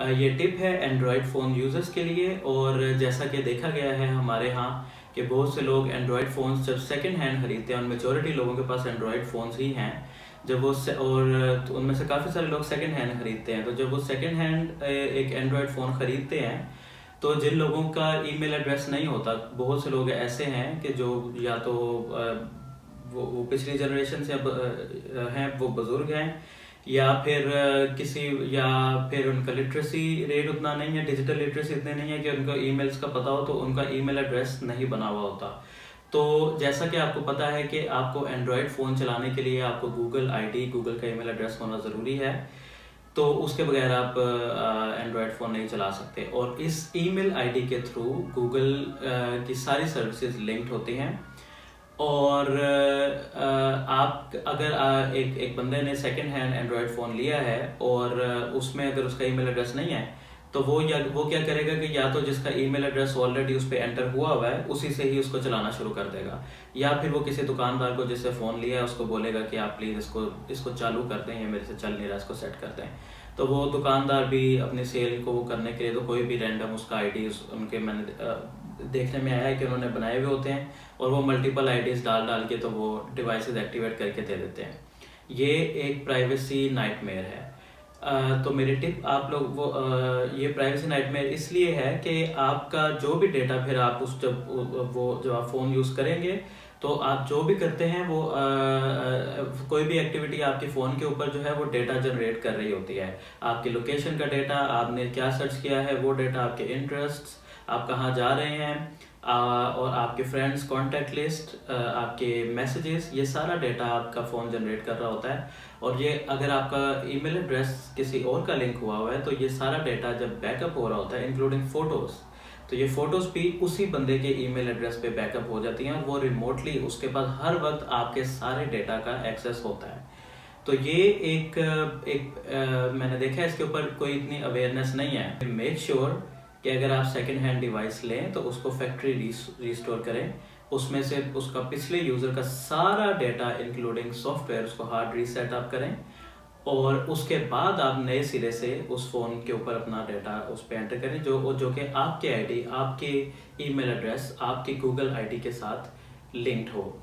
ये टिप है Android phone users के लिए। और जैसा कि देखा गया है हमारे यहाँ कि बहुत से लोग एंड्रॉयड फ़ोन्स जब सेकंड हैंड ख़रीदते हैं, और मेजॉरिटी लोगों के पास एंड्रॉयड फ़ोन्स ही हैं, जब वो और तो उनमें से काफ़ी सारे लोग सेकंड हैंड ख़रीदते हैं। तो जब वो सेकंड हैंड एक एंड्रॉयड फ़ोन ख़रीदते हैं, तो जिन लोगों का ईमेल एड्रेस नहीं होता, बहुत से लोग ऐसे हैं कि जो या तो वो पिछली जनरेशन से अब हैं, वो बुज़ुर्ग हैं, या फिर या फिर उनका लिटरेसी रेट उतना नहीं है, डिजिटल लिटरेसी इतने नहीं है कि उनको ईमेल्स का पता हो, तो उनका ईमेल एड्रेस नहीं बना हुआ होता। तो जैसा कि आपको पता है कि आपको एंड्रॉयड फ़ोन चलाने के लिए आपको गूगल आईडी, गूगल का ईमेल एड्रेस होना ज़रूरी है। तो उसके बगैर आप एंड्रॉयड फ़ोन नहीं चला सकते। और इस ईमेल आईडी के थ्रू गूगल की सारी सर्विसेज लिंक्ड होती हैं। और आप अगर एक बंदे ने सेकंड हैंड एंड्रॉयड फ़ोन लिया है और उसमें अगर उसका ईमेल एड्रेस नहीं है, तो वो क्या करेगा कि या तो जिसका ईमेल एड्रेस ऑलरेडी उस पर एंटर हुआ है उसी से ही उसको चलाना शुरू कर देगा, या फिर वो किसी दुकानदार को जिससे फ़ोन लिया है उसको बोलेगा कि आप प्लीज़ इसको चालू कर दें, ये मेरे से चल नहीं रहा, इसको सेट कर दें। तो वो दुकानदार भी अपनी सेल को करने के लिए तो कोई भी रैंडम उसका आईडी उनके मैंने देखने में आया है कि उन्होंने बनाए हुए होते हैं, और वो मल्टीपल आईडीज़ डाल डाल के तो वो डिवाइसेस एक्टिवेट करके दे देते हैं। ये एक प्राइवेसी नाइटमेयर है। तो मेरी टिप आप लोग ये प्राइवेसी नाइटमेयर इसलिए है कि आपका जो भी डेटा फिर आप जब आप फ़ोन यूज़ करेंगे, तो आप जो भी करते हैं वो कोई भी एक्टिविटी आपके फ़ोन के ऊपर जो है वो डेटा जनरेट कर रही होती है। आपकी लोकेशन का डेटा, आपने क्या सर्च किया है वो डेटा, आपके इंटरेस्ट्स, आप कहाँ जा रहे हैं, और आपके फ्रेंड्स कॉन्टैक्ट लिस्ट, आपके मैसेजेस, ये सारा डेटा आपका फ़ोन जनरेट कर रहा होता है। और ये अगर आपका ईमेल एड्रेस किसी और का लिंक हुआ है, तो ये सारा डेटा जब बैकअप हो रहा होता है, इंक्लूडिंग फ़ोटोज़, तो ये फ़ोटोज़ भी उसी बंदे के ईमेल एड्रेस पे बैकअप हो जाती हैं, और वो रिमोटली उसके पास हर वक्त आपके सारे डेटा का एक्सेस होता है। तो ये मैंने देखा है, इसके ऊपर कोई इतनी अवेयरनेस नहीं है। मेक श्योर कि अगर आप सेकंड हैंड डिवाइस लें तो उसको फैक्ट्री रिस्टोर करें, उसमें से उसका पिछले यूज़र का सारा डेटा इंक्लूडिंग सॉफ्टवेयर, उसको हार्ड रीसेट आप करें, और उसके बाद आप नए सिरे से उस फ़ोन के ऊपर अपना डेटा उस पर एंटर करें, जो कि आपके आईडी, आपके ईमेल एड्रेस, आपकी गूगल आईडी के साथ लिंक्ड हो।